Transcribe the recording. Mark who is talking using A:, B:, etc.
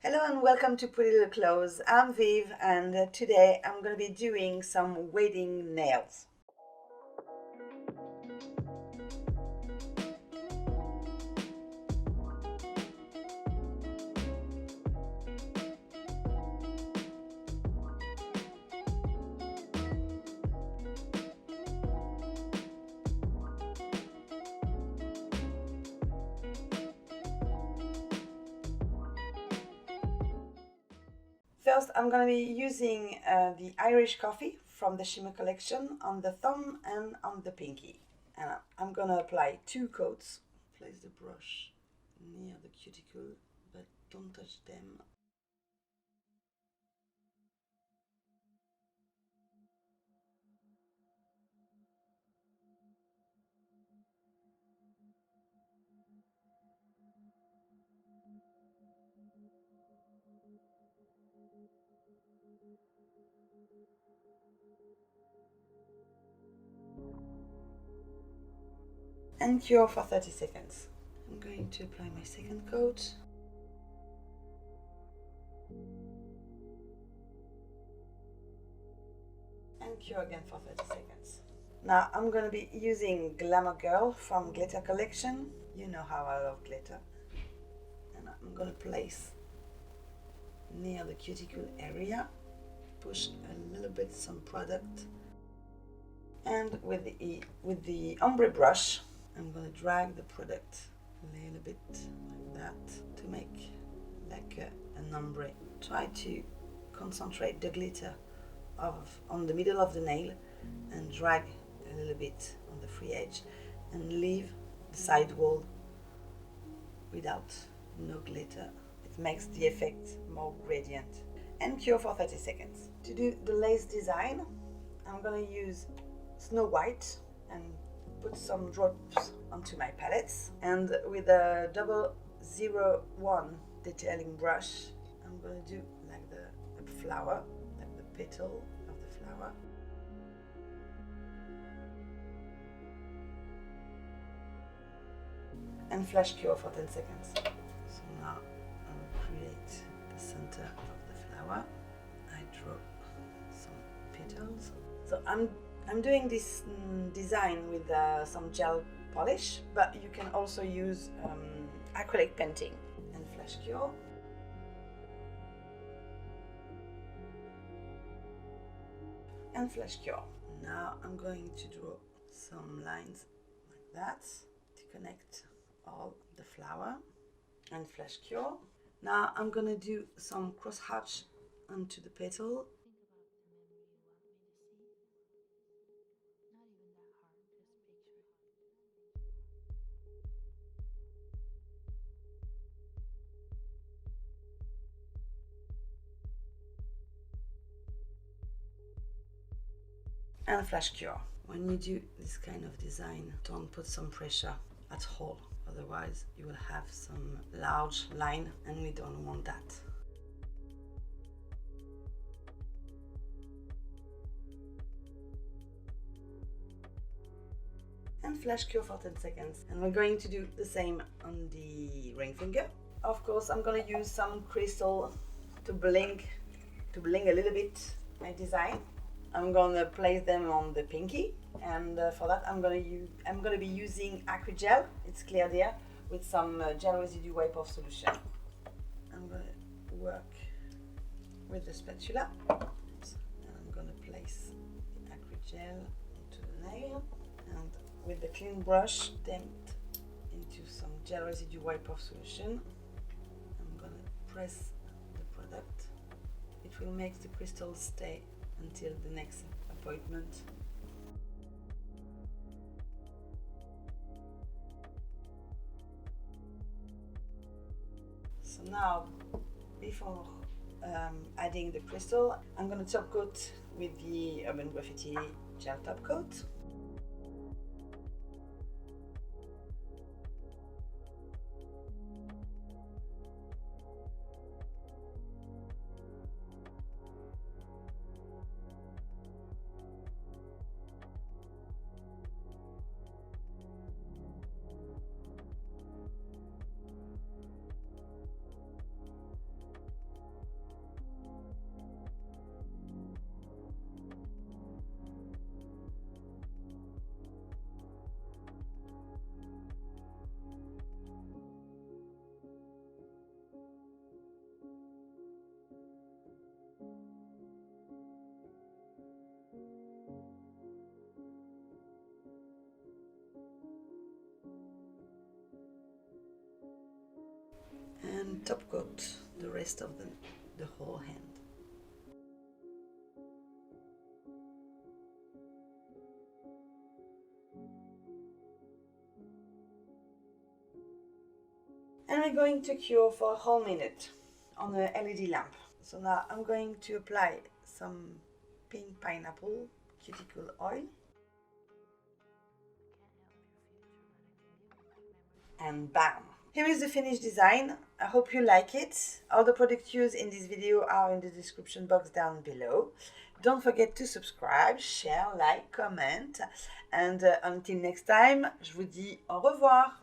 A: Hello and welcome to Pretty Little Clothes. I'm Viv and today I'm going to be doing some wedding nails. First, I'm going to be using the Irish coffee from the Shimmer collection on the thumb and on the pinky. And I'm going to apply 2 coats. Place the brush near the cuticle, but don't touch them. And cure for 30 seconds. I'm going to apply my second coat. And cure again for 30 seconds. Now I'm going to be using Glamour Girl from Glitter collection. You know how I love glitter. And I'm going to place near the cuticle area, push a little bit some product, and with the ombre brush I'm going to drag the product a little bit like that to make like an ombre. Try to concentrate the glitter on the middle of the nail and drag a little bit on the free edge and leave the side wall without no glitter. It makes the effect more gradient. And cure for 30 seconds. To do the lace design, I'm going to use Snow White and put some drops onto my palettes. And with a 001 detailing brush, I'm going to do like the flower, like the petal of the flower. And flash cure for 10 seconds. So now I will create the center of the flower. I draw some petals. So I'm doing this design with some gel polish, but you can also use acrylic painting. And flash cure. And flash cure. Now I'm going to draw some lines like that to connect all the flower and flash cure. Now I'm gonna do some cross hatch onto the petal. And flash cure. When you do this kind of design, don't put some pressure at all, otherwise you will have some large line and we don't want that. And flash cure for 10 seconds. And we're going to do the same on the ring finger. Of course, I'm going to use some crystal to bling a little bit my design. I'm going to place them on the pinky, and for that I'm going to be using Acrygel. It's clear there with some gel residue wipe off solution. I'm going to work with the spatula, and I'm going to place the Acrygel onto the nail, and with the clean brush damp into some gel residue wipe off solution. I'm going to press the product. It will make the crystal stay until the next appointment. So now, before adding the crystal, I'm going to top coat with the Urban Graffiti Gel Top Coat. top coat the rest of the whole hand. And we're going to cure for a whole minute on the LED lamp. So now I'm going to apply some pink pineapple cuticle oil. And bam! Here is the finished design. I hope you like it. All the products used in this video are in the description box down below. Don't forget to subscribe, share, like, comment. And until next time, je vous dis au revoir!